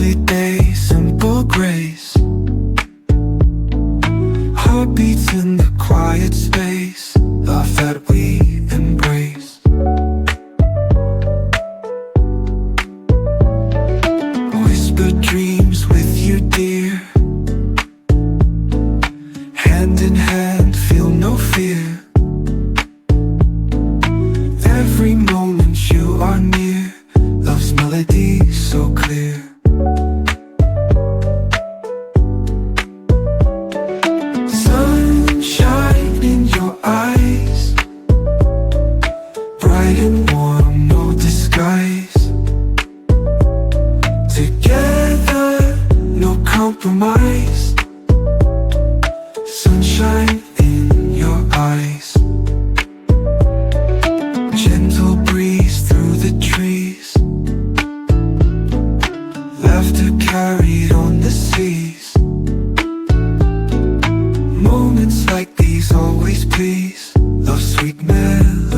everyday simple grace. Heartbeats in the quiet space, love that we embrace. Whisper dreams with you, dear. Hand in hand, feel no fear. Every moment you are near, love's melody so clear. Sunshine in your eyes, bright and warm, no disguise. Together, no compromise. Sunshine in your eyes. Gentle breeze through the trees, laughter carried on the seas. Moments like these always please, love's sweet melody.